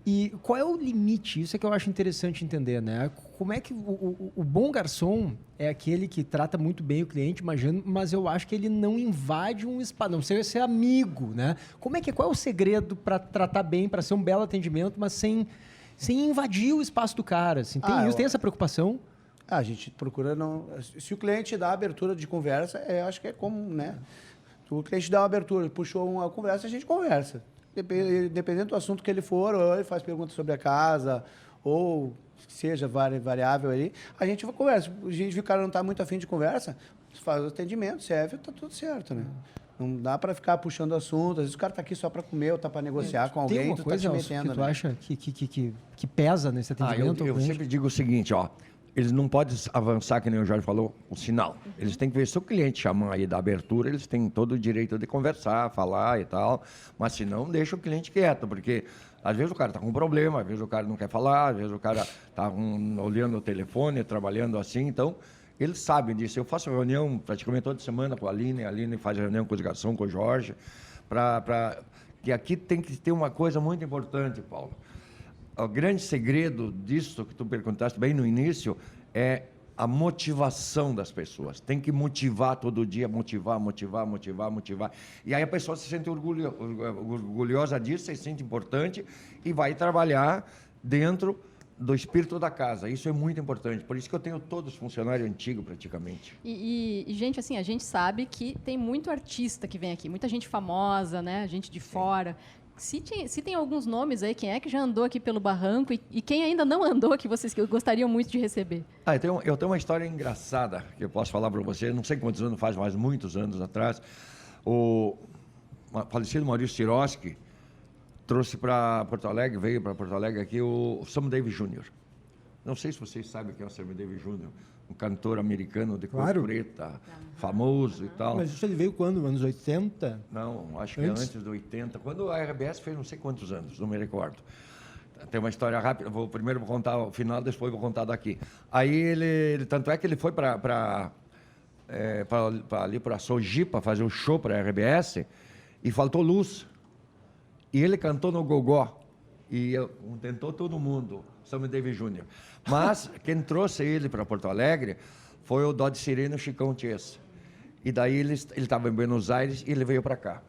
Speaker 2: E qual é o limite? Isso é que eu acho interessante entender, né? Como é que o bom garçom é aquele que trata muito bem o cliente, imagino, mas eu acho que ele não invade um espaço, não sei ser amigo, né? Qual é o segredo para tratar bem, para ser um belo atendimento, mas sem invadir o espaço do cara? Assim, tem essa preocupação?
Speaker 4: A gente procura não... Se o cliente dá abertura de conversa, eu acho que é como, né? O cliente dá uma abertura, puxou uma conversa, a gente conversa. Dependendo do assunto que ele for, ou ele faz perguntas sobre a casa, ou seja variável aí, a gente conversa. A gente viu que o cara não está muito afim de conversa, faz o atendimento, serve, está tudo certo, né? Não dá para ficar puxando assunto. Às vezes o cara está aqui só para comer ou está para negociar com alguém.
Speaker 2: Tem uma coisa, tá te metendo, que tu acha que pesa nesse atendimento?
Speaker 3: Eu sempre digo o seguinte, ó. Eles não podem avançar, que nem o Jorge falou, o sinal. Eles têm que ver, se o cliente chamar aí da abertura, eles têm todo o direito de conversar, falar e tal, mas se não, deixa o cliente quieto, porque às vezes o cara está com um problema, às vezes o cara não quer falar, às vezes o cara está olhando o telefone, trabalhando assim, então eles sabem disso. Eu faço reunião praticamente toda semana com a Aline faz reunião com os garçons, com o Jorge, que aqui tem que ter uma coisa muito importante, Paulo. O grande segredo disso que tu perguntaste bem no início é a motivação das pessoas. Tem que motivar todo dia, motivar. E aí a pessoa se sente orgulhosa disso, se sente importante e vai trabalhar dentro do espírito da casa. Isso é muito importante. Por isso que eu tenho todos os funcionários antigos, praticamente.
Speaker 1: E gente, assim, a gente sabe que tem muito artista que vem aqui, muita gente famosa, né? Gente de fora. Se tem alguns nomes aí, quem é que já andou aqui pelo Barranco e quem ainda não andou que vocês gostariam muito de receber?
Speaker 3: Eu tenho uma história engraçada que eu posso falar para você. Não sei quantos anos faz, mas muitos anos atrás. O falecido Maurício Sirotsky trouxe para Porto Alegre, veio para Porto Alegre aqui o Sammy Davis Jr. Não sei se vocês sabem quem é o Sammy Davis Jr., um cantor americano de cor preta, famoso e tal.
Speaker 2: Mas isso ele veio quando? Anos 80?
Speaker 3: Não, acho que antes de 80. Quando a RBS fez não sei quantos anos, não me recordo. Tem uma história rápida. Primeiro vou contar o final, depois vou contar daqui. Aí ele tanto é que ele foi ali para Sojipa fazer um show para a RBS e faltou luz. E ele cantou no gogó e tentou todo mundo, Sammy Davis Jr. Mas quem trouxe ele para Porto Alegre foi o Dodge Sirene, o Chicão Chiesa. E daí ele estava em Buenos Aires e ele veio para cá.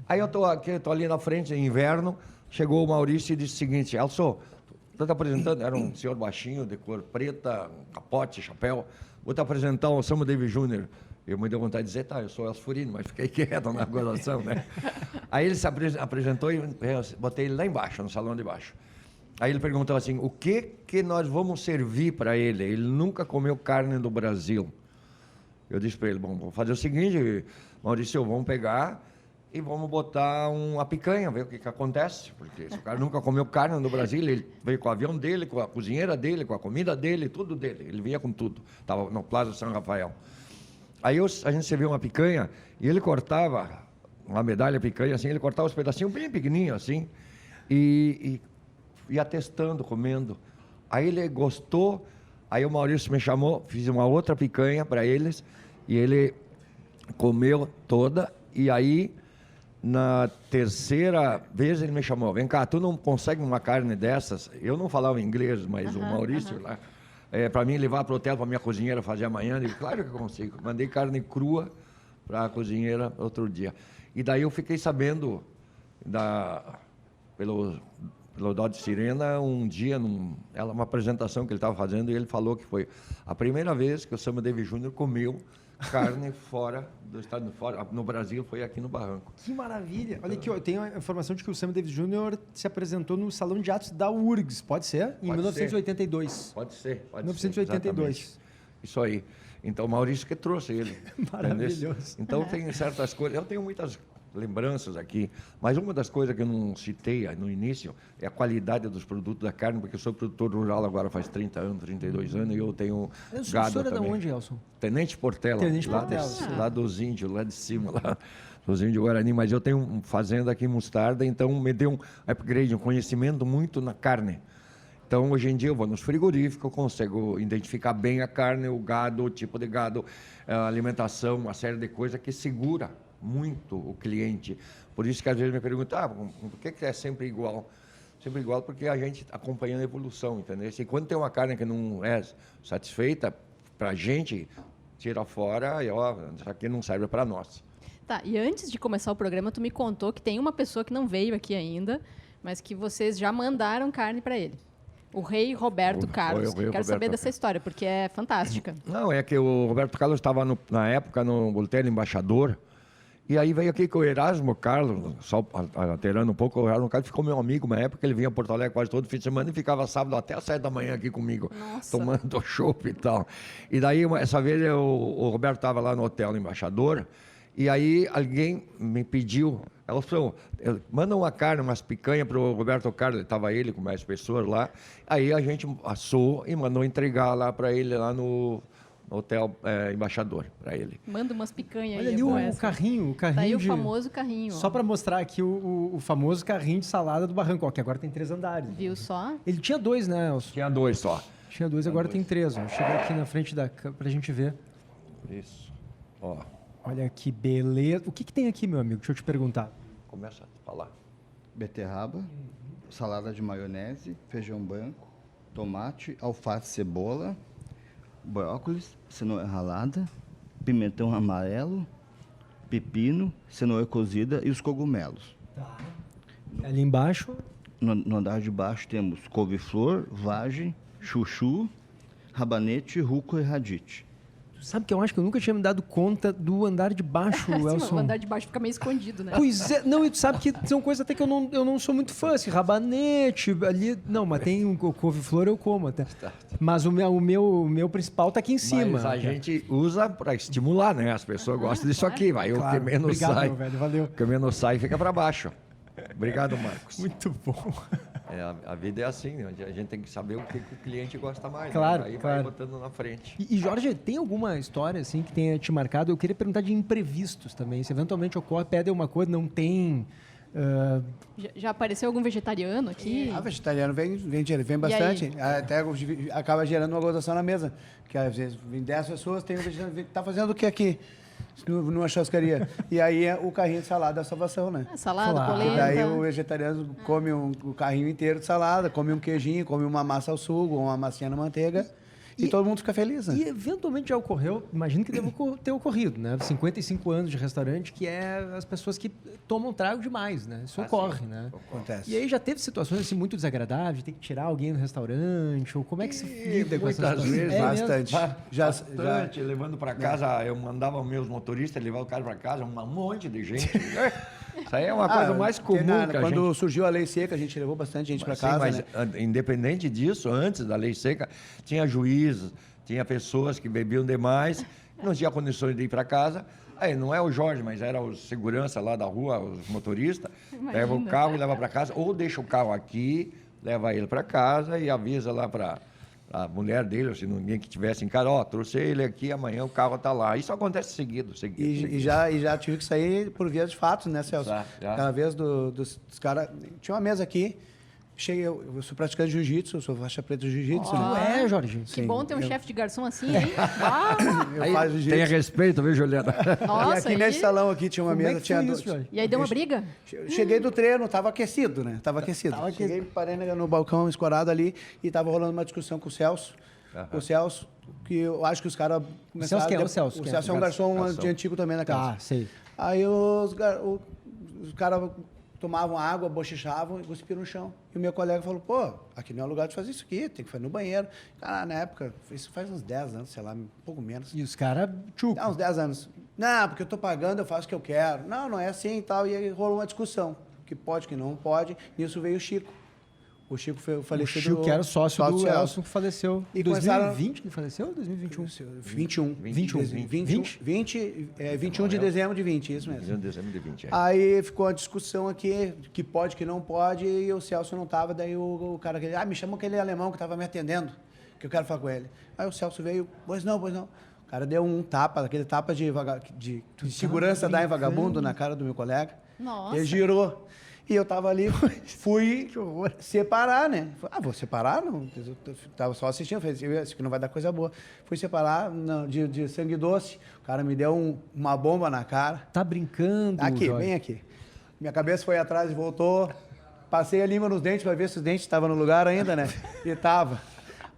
Speaker 3: Aí eu tô ali na frente, em inverno, chegou o Maurício e disse o seguinte: Elson, tu tá apresentando, era um senhor baixinho, de cor preta, capote, chapéu, vou te apresentar o Sammy Davis Jr. Eu me deu vontade de dizer, tá, eu sou Elcio Furino, mas fiquei quieto na gozação, né? Aí ele se apresentou e eu botei ele lá embaixo, no salão de baixo. Aí ele perguntou assim, o que nós vamos servir para ele? Ele nunca comeu carne do Brasil. Eu disse para ele, bom, vou fazer o seguinte, Maurício, vamos pegar e vamos botar uma picanha, ver o que acontece. Porque esse cara nunca comeu carne no Brasil, ele veio com o avião dele, com a cozinheira dele, com a comida dele, tudo dele. Ele vinha com tudo. Estava no Plaza São Rafael. Aí a gente serviu uma picanha e ele cortava uma medalha picanha, assim, ele cortava os pedacinhos bem pequenininhos, assim, e ia testando, comendo. Aí ele gostou, aí o Maurício me chamou, fiz uma outra picanha para eles, e ele comeu toda, e aí, na terceira vez, ele me chamou, vem cá, tu não consegue uma carne dessas? Eu não falava inglês, mas o Maurício lá, para mim levar para o hotel, para minha cozinheira fazer amanhã, eu disse, claro que eu consigo. Mandei carne crua para a cozinheira outro dia. E daí eu fiquei sabendo pelo Dodge Sirena, um dia, uma apresentação que ele estava fazendo, e ele falou que foi a primeira vez que o Sammy Davis Jr. comeu carne fora do estado, no Brasil, foi aqui no Barranco.
Speaker 2: Que maravilha! Olha aqui, eu tenho a informação de que o Sammy Davis Jr. se apresentou no Salão de Atos da URGS, pode ser? Em 1982.
Speaker 3: Pode ser.
Speaker 2: 1982.
Speaker 3: Ser, isso aí. Então, o Maurício que trouxe ele.
Speaker 2: Maravilhoso.
Speaker 3: Então, tem certas coisas. Eu tenho muitas lembranças aqui, mas uma das coisas que eu não citei no início é a qualidade dos produtos da carne, porque eu sou produtor rural agora faz 30 anos, 32 anos, e eu tenho gado também.
Speaker 2: Você é de onde, Elson?
Speaker 3: Tenente Portela.
Speaker 2: Tenente Portela.
Speaker 3: Lá dos índios, lá de cima, lá dos índios Guarani, mas eu tenho uma fazenda aqui em Mostarda, então me deu um upgrade, um conhecimento muito na carne. Então, hoje em dia, eu vou nos frigoríficos, eu consigo identificar bem a carne, o gado, o tipo de gado, a alimentação, uma série de coisas que segura muito o cliente. Por isso que às vezes me perguntam, por que é sempre igual? Sempre igual porque a gente acompanhando a evolução, entendeu? E quando tem uma carne que não é satisfeita, para a gente, tira fora e isso aqui não serve para nós.
Speaker 1: Tá, e antes de começar o programa, tu me contou que tem uma pessoa que não veio aqui ainda, mas que vocês já mandaram carne para ele. O rei Roberto Carlos. Quero saber dessa história, porque é fantástica.
Speaker 3: Não, é que o Roberto Carlos estava, na época, no Voltaire Embaixador, e aí veio aqui com o Erasmo Carlos, só alterando um pouco, o Erasmo Carlos ficou meu amigo na época, ele vinha a Porto Alegre quase todo fim de semana e ficava sábado até às 7 da manhã aqui comigo, tomando chopp e tal. E daí, essa vez, o Roberto estava lá no hotel Embaixador, e aí alguém me pediu, ela falou, manda uma carne, umas picanhas para o Roberto Carlos, estava ele com mais pessoas lá, aí a gente assou e mandou entregar lá para ele, lá no Hotel Embaixador, para ele.
Speaker 1: Manda umas picanhas aí.
Speaker 2: Olha ali o carrinho.
Speaker 1: Tá aí o famoso carrinho.
Speaker 2: Só para mostrar aqui o famoso carrinho de salada do Barranco, ó, que agora tem 3 andares.
Speaker 1: Viu só?
Speaker 2: Ele tinha 2, né, Elson?
Speaker 3: Tinha 2 só.
Speaker 2: Tinha 2, agora tem 3. Ó. Chega aqui na frente pra gente ver.
Speaker 3: Isso. Ó.
Speaker 2: Olha que beleza. O que tem aqui, meu amigo? Deixa eu te perguntar.
Speaker 3: Começa a falar.
Speaker 5: Beterraba, salada de maionese, feijão branco, tomate, alface, cebola, brócolis, cenoura ralada, pimentão amarelo, pepino, cenoura cozida e os cogumelos.
Speaker 2: Tá. Ali embaixo?
Speaker 5: No andar de baixo temos couve-flor, vagem, chuchu, rabanete, rúcula e radite.
Speaker 2: Sabe que eu acho que eu nunca tinha me dado conta do andar de baixo, Elson.
Speaker 1: Sim, o andar de baixo fica meio escondido, né?
Speaker 2: Pois é, não, e tu sabe que são coisas até que eu não sou muito fã, assim, rabanete, ali, não, mas tem um couve-flor eu como até. Mas o meu principal tá aqui em cima.
Speaker 3: Mas a gente usa para estimular, né? As pessoas gostam disso aqui, vai.
Speaker 2: Claro.
Speaker 3: O que menos
Speaker 2: Obrigado,
Speaker 3: sai,
Speaker 2: meu velho, valeu.
Speaker 3: O que menos sai fica para baixo. Obrigado, Marcos.
Speaker 2: Muito bom.
Speaker 3: A vida é assim, né? A gente tem que saber o que o cliente gosta mais.
Speaker 2: Claro,
Speaker 3: né? Aí
Speaker 2: claro.
Speaker 3: vai botando na frente.
Speaker 2: E Jorge, tem alguma história assim que tenha te marcado? Eu queria perguntar de imprevistos também. Se eventualmente ocorre, pedem uma coisa, não tem
Speaker 1: Já apareceu algum vegetariano aqui?
Speaker 4: Vegetariano vem bastante. Até acaba gerando uma gozação na mesa. Que às vezes vem 10 pessoas, tem um vegetariano que tá fazendo o que aqui? Numa churrascaria. E aí o carrinho de salada é a salvação, né?
Speaker 1: Salada,
Speaker 2: Claro.
Speaker 1: polenta.
Speaker 4: E daí o vegetariano come o carrinho inteiro de salada, come um queijinho, come uma massa ao sugo, uma massinha na manteiga. E todo mundo fica feliz, né?
Speaker 2: E eventualmente já ocorreu, imagino que deve ter ocorrido, né? 55 anos de restaurante, que é as pessoas que tomam trago demais, né? Isso ocorre, né?
Speaker 4: Acontece.
Speaker 2: E aí já teve situações assim muito desagradáveis, de ter que tirar alguém do restaurante, ou como é que se lida com essas
Speaker 3: muitas
Speaker 2: situações?
Speaker 3: vezes,
Speaker 2: É
Speaker 4: bastante.
Speaker 2: mesmo?
Speaker 3: Bastante, levando para casa, eu mandava meus motoristas levar o cara para casa, um monte de gente. Isso aí é uma coisa mais comum que a
Speaker 4: quando
Speaker 3: gente...
Speaker 4: surgiu a lei seca, a gente levou bastante gente para
Speaker 3: Sim,
Speaker 4: casa,
Speaker 3: mas
Speaker 4: né?
Speaker 3: independente disso, antes da lei seca, tinha juízes, tinha pessoas que bebiam demais, não tinha condições de ir para casa. Aí não é o Jorge, mas era o segurança lá da rua, os motoristas, leva o carro e leva para casa, ou deixa o carro aqui, leva ele para casa e avisa lá para a mulher dele, ou se ninguém que tivesse em casa, trouxe ele aqui, amanhã o carro está lá. Isso acontece seguido.
Speaker 4: E já tive que sair por via de fato, né, Celso?
Speaker 3: Já.
Speaker 4: Aquela vez dos caras... Tinha uma mesa aqui, cheguei, eu sou praticante de jiu-jitsu, eu sou faixa preta de jiu-jitsu. né?
Speaker 2: Jorge.
Speaker 1: Que bom ter um chefe de garçom assim, hein? Ah,
Speaker 4: Eu faço jiu-jitsu.
Speaker 3: Tenha respeito, viu, Juliana?
Speaker 1: nossa,
Speaker 4: E aqui
Speaker 1: aí-
Speaker 4: nesse salão aqui tinha uma
Speaker 2: Como é
Speaker 4: mesa,
Speaker 2: que
Speaker 4: tinha
Speaker 2: foi
Speaker 4: dois.
Speaker 2: isso, Jorge?
Speaker 1: E aí deu uma briga?
Speaker 4: Cheguei do treino, tava aquecido, né? Tava aquecido. Cheguei, parei no balcão escorado ali e tava rolando uma discussão com o Celso. O Celso, que eu acho que os caras...
Speaker 2: Celso quem é? O Celso
Speaker 4: O
Speaker 2: quem é?
Speaker 4: Celso é um garçom
Speaker 3: Garçom.
Speaker 4: de antigo também na casa.
Speaker 2: Ah, sei.
Speaker 4: Aí os caras tomavam água, bochichavam e cuspiram no chão. E o meu colega falou, pô, aqui não é o lugar de fazer isso aqui, tem que fazer no banheiro. Cara, na época, isso faz uns 10 anos, sei lá, um pouco menos.
Speaker 2: E os caras, tchuco.
Speaker 4: Uns 10 anos. Não, porque eu tô pagando, eu faço o que eu quero. Não, não é assim e tal. E aí rolou uma discussão. Que pode, que não pode. Nisso veio o Chico. O Chico foi
Speaker 2: O
Speaker 4: falecido.
Speaker 2: Chico, que era o sócio do
Speaker 4: Celso.
Speaker 2: Elson, que faleceu em
Speaker 4: E começaram-
Speaker 2: 2020, que faleceu? Ou 2021?
Speaker 4: 21. 21 de dezembro de 20, isso mesmo.
Speaker 3: Dezembro de 20,
Speaker 4: Aí ficou uma discussão aqui, que pode, que não pode, e o Celso não tava, daí o cara, me chama aquele alemão que estava me atendendo, que eu quero falar com ele. Aí o Celso veio, pois não. O cara deu um tapa, aquele tapa de segurança dá em vagabundo na cara do meu colega.
Speaker 1: Nossa.
Speaker 4: Ele girou. E eu tava ali, fui separar, né? Vou separar? Não. Eu tava só assistindo, falei, isso aqui não vai dar coisa boa. Fui separar de sangue doce. O cara me deu uma bomba na cara.
Speaker 2: Tá brincando,
Speaker 4: Aqui,
Speaker 2: Jorge?
Speaker 4: bem aqui. Minha cabeça foi atrás e voltou. Passei a língua nos dentes para ver se os dentes estavam no lugar ainda, né? E tava.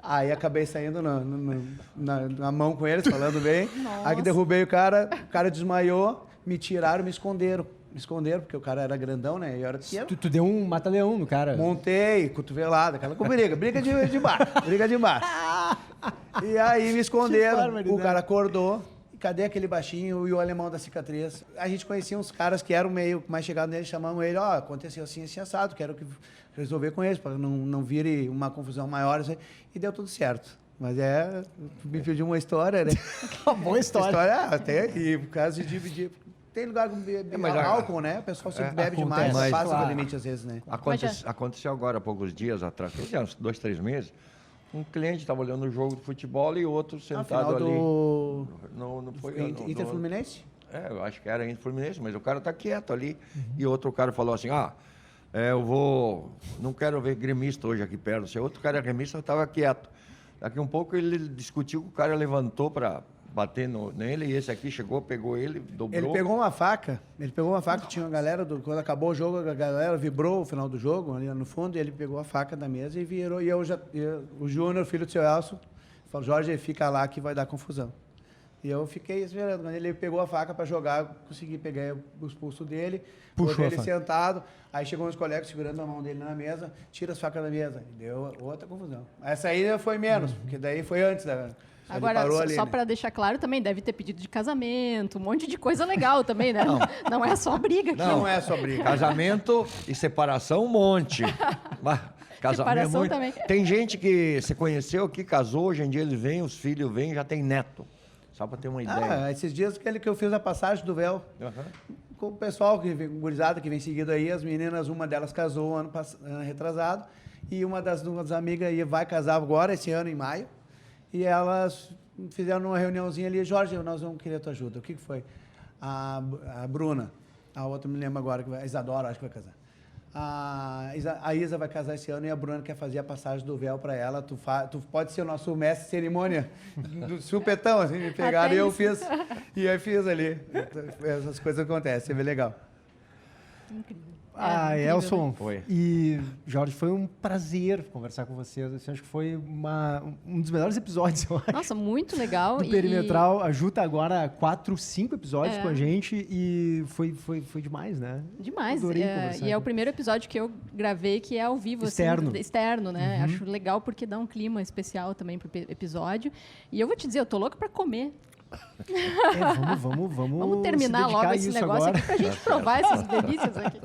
Speaker 4: Aí acabei saindo na mão com eles, falando bem.
Speaker 1: Nossa.
Speaker 4: Aí que derrubei o cara desmaiou, me tiraram, me esconderam. Me esconderam, porque o cara era grandão, né? E eu era pequeno.
Speaker 2: Tu deu um mata-leão no cara.
Speaker 4: Montei, cotovelada, aquela briga de bar, briga de bar. E aí me
Speaker 2: Que
Speaker 4: esconderam,
Speaker 2: barbaridade.
Speaker 4: o cara acordou, e cadê aquele baixinho e o alemão da cicatriz? A gente conhecia uns caras que eram meio mais chegados nele, chamamos ele, aconteceu assim, assim, assado, quero que resolver com eles, para não vire uma confusão maior, assim, e deu tudo certo. Mas me pediu uma história, né?
Speaker 2: Uma boa história.
Speaker 4: Até, e por causa de dividir... Tem lugar com
Speaker 3: mas
Speaker 4: álcool, né? O pessoal sempre bebe
Speaker 2: acontece,
Speaker 4: demais, passa
Speaker 2: claro.
Speaker 4: do limite às vezes, né?
Speaker 3: Aconteceu agora há poucos dias atrás, uns 2, 3 meses, um cliente estava olhando o jogo de futebol e outro sentado
Speaker 4: Final
Speaker 3: ali.
Speaker 4: do
Speaker 3: Não foi
Speaker 4: Inter Fluminense?
Speaker 3: Eu acho que era Inter Fluminense, mas o cara tá quieto ali. E outro cara falou assim, eu não quero ver gremista hoje aqui perto. Se outro cara é gremista, eu estava quieto. Daqui um pouco ele discutiu, o cara levantou para bater nele, e esse aqui chegou, pegou ele, dobrou.
Speaker 4: Ele pegou uma faca, tinha uma galera, quando acabou o jogo, a galera vibrou o final do jogo, ali no fundo, e ele pegou a faca da mesa e virou. E o Júnior, filho do seu Elson, falou, Jorge, fica lá que vai dar confusão. E eu fiquei esperando. Quando ele pegou a faca para jogar, consegui pegar os pulsos dele,
Speaker 2: Puxou
Speaker 4: botei
Speaker 2: a
Speaker 4: ele
Speaker 2: faca.
Speaker 4: sentado, aí chegou uns colegas segurando a mão dele na mesa, tira as facas da mesa. E deu outra confusão. Essa aí foi menos, porque daí foi antes da... ele
Speaker 1: Agora,
Speaker 4: parou ali,
Speaker 1: só
Speaker 4: né?
Speaker 1: para deixar claro, também deve ter pedido de casamento, um monte de coisa legal também, né? Não é só briga aqui.
Speaker 4: Não é só briga.
Speaker 3: Casamento e separação, um monte. Mas casamento
Speaker 1: Separação
Speaker 3: muito.
Speaker 1: também.
Speaker 3: Tem gente que se conheceu, que casou, hoje em dia eles vêm, os filhos vêm, já tem neto. Só para ter uma ideia.
Speaker 4: Esses dias que eu fiz a passagem do véu,
Speaker 3: Aham.
Speaker 4: com o pessoal, gurizada que vem seguido aí, as meninas, uma delas casou ano retrasado, e uma das duas amigas vai casar agora, esse ano, em maio, e elas fizeram uma reuniãozinha ali, Jorge, nós vamos querer tua ajuda. O que foi? A Bruna. A outra me lembro agora, a Isadora, acho que vai casar. A Isa vai casar esse ano e a Bruna quer fazer a passagem do véu para ela. Tu pode ser o nosso mestre de cerimônia do supetão, assim, me pegaram e eu fiz. E aí fiz ali. Essas coisas acontecem, é bem legal.
Speaker 1: Incrível.
Speaker 2: Incrível, Elson
Speaker 3: Foi.
Speaker 2: e Jorge, foi um prazer conversar com vocês. Assim, acho que foi um dos melhores episódios, eu acho.
Speaker 1: Nossa, muito legal.
Speaker 2: Do Perimetral. A Ju tá agora 4, 5 episódios com a gente e foi demais, né?
Speaker 1: Demais.
Speaker 2: Adorei conversar
Speaker 1: E é o
Speaker 2: aqui.
Speaker 1: primeiro episódio que eu gravei que é ao vivo.
Speaker 2: Externo.
Speaker 1: Assim, externo, né? Acho legal porque dá um clima especial também pro episódio. E eu vou te dizer, eu tô louca pra comer. Vamos
Speaker 2: se
Speaker 1: terminar
Speaker 2: dedicar
Speaker 1: logo
Speaker 2: a
Speaker 1: esse
Speaker 2: isso
Speaker 1: negócio
Speaker 2: agora.
Speaker 1: aqui pra gente provar essas delícias aqui.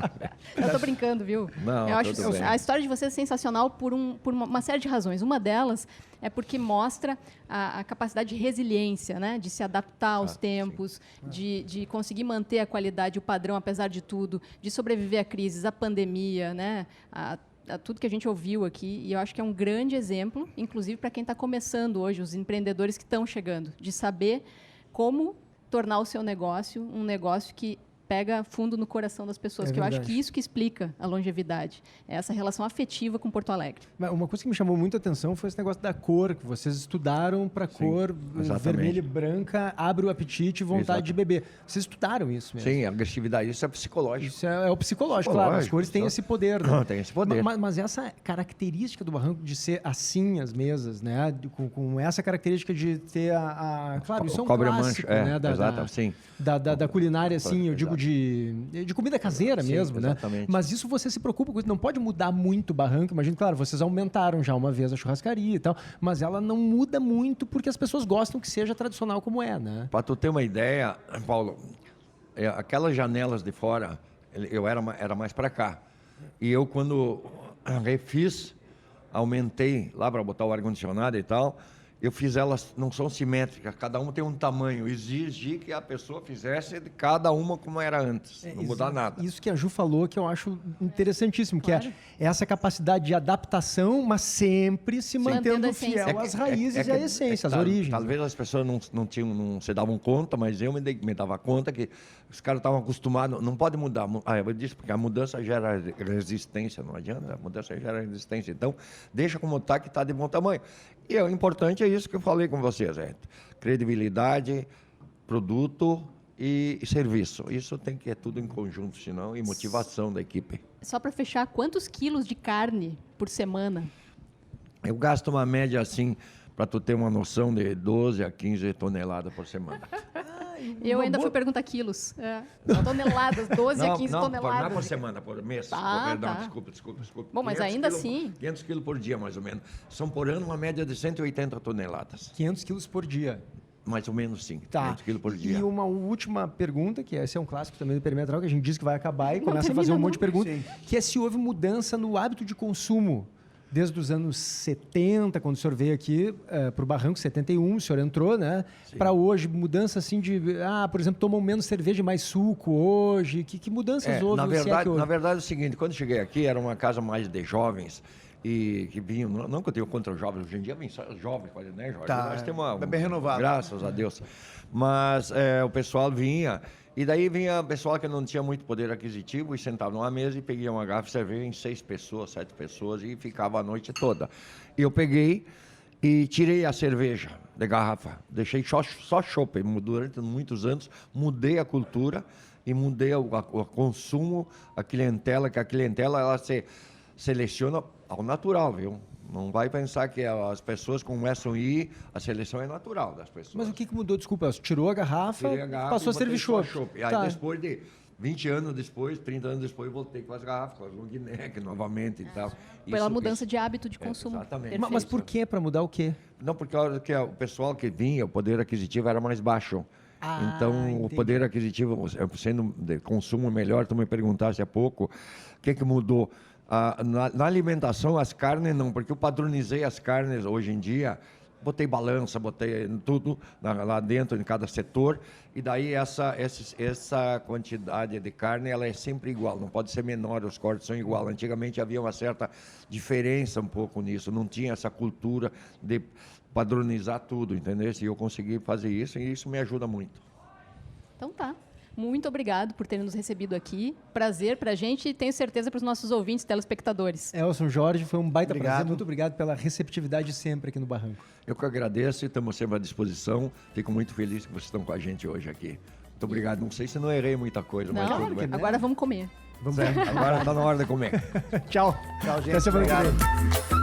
Speaker 1: Eu tô brincando, viu?
Speaker 3: Não,
Speaker 1: eu acho
Speaker 3: tudo bem.
Speaker 1: a história de vocês é sensacional por uma série de razões. Uma delas é porque mostra a capacidade de resiliência, né? De se adaptar aos tempos, de conseguir manter a qualidade, o padrão, apesar de tudo, de sobreviver a crises, a pandemia, né? A tudo que a gente ouviu aqui, e eu acho que é um grande exemplo, inclusive para quem está começando hoje, os empreendedores que estão chegando, de saber como tornar o seu negócio um negócio que pega fundo no coração das pessoas, que eu acho que isso que explica a longevidade, é essa relação afetiva com Porto Alegre.
Speaker 2: Uma coisa que me chamou muito a atenção foi esse negócio da cor, que vocês estudaram para cor
Speaker 3: exatamente.
Speaker 2: vermelha e branca, abre o apetite e vontade de beber. Vocês estudaram isso mesmo?
Speaker 3: Sim, agressividade, isso é psicológico.
Speaker 2: Isso é o psicológico, claro. As cores têm esse poder. Né?
Speaker 3: Tem esse poder.
Speaker 2: Mas essa característica do Barranco de ser assim as mesas, né? Com essa característica de ter claro, isso é um clássico, né?
Speaker 3: Sim.
Speaker 2: Da culinária, assim, eu digo de comida caseira mesmo, né?
Speaker 3: Exatamente.
Speaker 2: Mas isso você se preocupa com isso. Não pode mudar muito o Barranco. Imagino, claro, vocês aumentaram já uma vez a churrascaria e tal, mas ela não muda muito porque as pessoas gostam que seja tradicional como é, né?
Speaker 3: Para tu ter uma ideia, Paulo, aquelas janelas de fora, eu era mais para cá. E eu, quando refiz, aumentei lá para botar o ar-condicionado e tal, eu fiz elas, não são simétricas, cada uma tem um tamanho. Exigi que a pessoa fizesse de cada uma como era antes, não mudar nada.
Speaker 2: Isso que a Ju falou que eu acho interessantíssimo, que é essa capacidade de adaptação, mas sempre se mantendo fiel às raízes e à essência, às origens.
Speaker 3: Talvez as pessoas não se davam conta, mas eu me dava conta que os caras estavam acostumados, não pode mudar. Eu disse, porque a mudança gera resistência, não adianta, a mudança gera resistência. Então, deixa como está, que está de bom tamanho. E o importante é isso que eu falei com vocês, credibilidade, produto e serviço. Isso tem que tudo em conjunto, senão, e motivação da equipe.
Speaker 1: Só para fechar, quantos quilos de carne por semana?
Speaker 3: Eu gasto uma média assim, para tu ter uma noção, de 12 a 15 toneladas por semana.
Speaker 1: Eu ainda fui perguntar quilos. Toneladas, 12 a 15 toneladas.
Speaker 3: Não é por semana, por mês. Perdão, desculpa.
Speaker 1: Bom, mas ainda assim...
Speaker 3: 500 quilos por dia, mais ou menos. São por ano uma média de 180 toneladas.
Speaker 2: 500 quilos por dia.
Speaker 3: Mais ou menos, sim.
Speaker 2: Tá.
Speaker 3: 500 quilos por dia.
Speaker 2: E uma última pergunta, que esse é um clássico também do Perimetral, que a gente diz que vai acabar e começa a fazer um monte de perguntas, que é se houve mudança no hábito de consumo. Desde os anos 70, quando o senhor veio aqui para o Barranco, 71, o senhor entrou, né? Para hoje, mudança assim de... por exemplo, tomam menos cerveja e mais suco hoje. Que mudanças houve?
Speaker 3: Na verdade, é o seguinte, quando cheguei aqui, era uma casa mais de jovens e que vinham... Não que eu tenho contra os jovens, hoje em dia vem só jovens, né, Jorge?
Speaker 4: Tá,
Speaker 3: nós temos
Speaker 4: bem renovado.
Speaker 3: Graças a Deus. Mas o pessoal vinha... E daí vinha pessoal que não tinha muito poder aquisitivo e sentava numa mesa e peguia uma garrafa de cerveja em 6 pessoas, 7 pessoas e ficava a noite toda. E eu peguei e tirei a cerveja de garrafa, deixei só chopp. Durante muitos anos mudei a cultura e mudei o consumo, a clientela, que a clientela ela se seleciona ao natural, viu? Não vai pensar que as pessoas começam a ir, a seleção é natural das pessoas.
Speaker 2: Mas o que mudou? Desculpa, você tirou a garrafa, passou a servir chopp.
Speaker 3: Aí depois de 20 anos depois, 30 anos depois, voltei com as garrafas, com as long neck novamente e tal.
Speaker 1: Pela mudança de hábito de consumo.
Speaker 3: Exatamente.
Speaker 2: Mas por quê? Para mudar o quê?
Speaker 3: Não, porque o pessoal que vinha, o poder aquisitivo era mais baixo. Então,
Speaker 2: entendi.
Speaker 3: o poder aquisitivo, sendo de consumo melhor, tu me perguntaste há pouco, o que mudou? Na alimentação, as carnes não, porque eu padronizei as carnes hoje em dia, botei balança, botei tudo lá dentro, em cada setor, e daí essa quantidade de carne ela é sempre igual, não pode ser menor, os cortes são igual. Antigamente havia uma certa diferença um pouco nisso, não tinha essa cultura de padronizar tudo, entendeu? E eu consegui fazer isso, e isso me ajuda muito.
Speaker 1: Então tá. Muito obrigado por terem nos recebido aqui. Prazer pra gente e tenho certeza para os nossos ouvintes e telespectadores.
Speaker 2: Elson, Jorge, foi um baita
Speaker 4: Obrigado.
Speaker 2: prazer. Muito obrigado pela receptividade sempre aqui no Barranco.
Speaker 3: Eu que agradeço e estamos sempre à disposição. Fico muito feliz que vocês estão com a gente hoje aqui. Muito obrigado. Não sei se não errei muita coisa, mas
Speaker 1: Não,
Speaker 3: tudo bem.
Speaker 1: agora vamos comer.
Speaker 2: Vamos
Speaker 3: Agora está na hora de comer.
Speaker 2: Tchau.
Speaker 4: Tchau, gente.
Speaker 2: Até semana que vem.
Speaker 4: Obrigado.